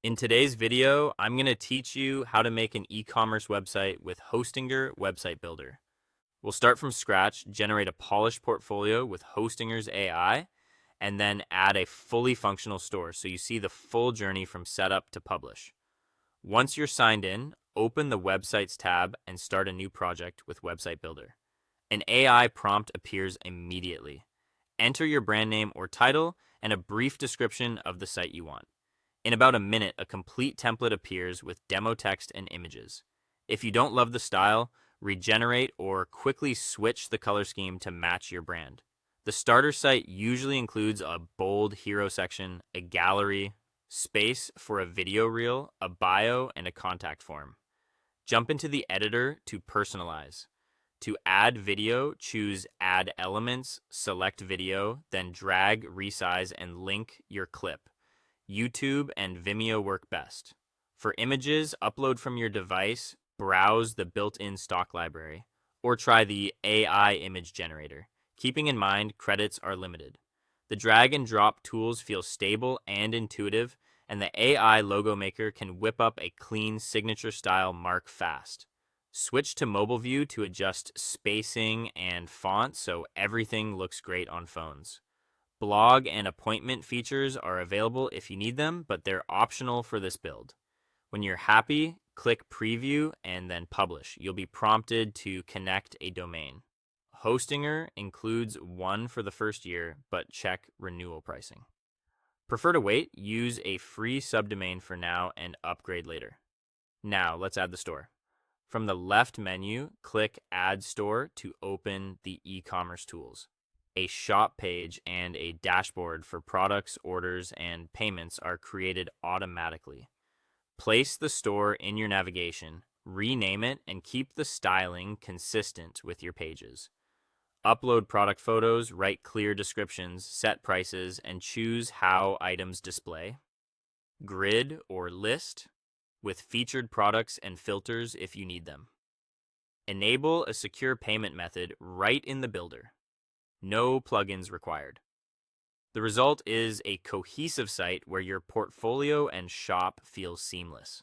In today's video, I'm going to teach you how to make an e-commerce website with Hostinger Website Builder. We'll start from scratch, generate a polished portfolio with Hostinger's AI, and then add a fully functional store so you see the full journey from setup to publish. Once you're signed in, open the Websites tab and start a new project with Website Builder. An AI prompt appears immediately. Enter your brand name or title and a brief description of the site you want. In about a minute, a complete template appears with demo text and images. If you don't love the style, regenerate or quickly switch the color scheme to match your brand. The starter site usually includes a bold hero section, a gallery, space for a video reel, a bio, and a contact form. Jump into the editor to personalize. To add video, choose Add Elements, select Video, then drag, resize, and link your clip. YouTube and Vimeo work best. For images, upload from your device, browse the built-in stock library, or try the AI image generator. Keeping in mind, credits are limited. The drag and drop tools feel stable and intuitive, and the AI logo maker can whip up a clean signature style mark fast. Switch to mobile view to adjust spacing and font so everything looks great on phones. Blog and appointment features are available if you need them, but they're optional for this build. When you're happy, click Preview and then Publish. You'll be prompted to connect a domain. Hostinger includes one for the first year, but check renewal pricing. Prefer to wait? Use a free subdomain for now and upgrade later. Now, let's add the store. From the left menu, click Add Store to open the e-commerce tools. A shop page and a dashboard for products, orders, and payments are created automatically. Place the store in your navigation, rename it, and keep the styling consistent with your pages. Upload product photos, write clear descriptions, set prices, and choose how items display. Grid or list with featured products and filters if you need them. Enable a secure payment method right in the builder. No plugins required. The result is a cohesive site where your portfolio and shop feel seamless.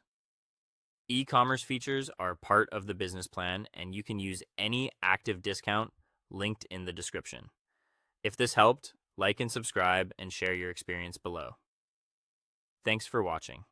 E-commerce features are part of the business plan, and you can use any active discount linked in the description. If this helped, like and subscribe and share your experience below. Thanks for watching.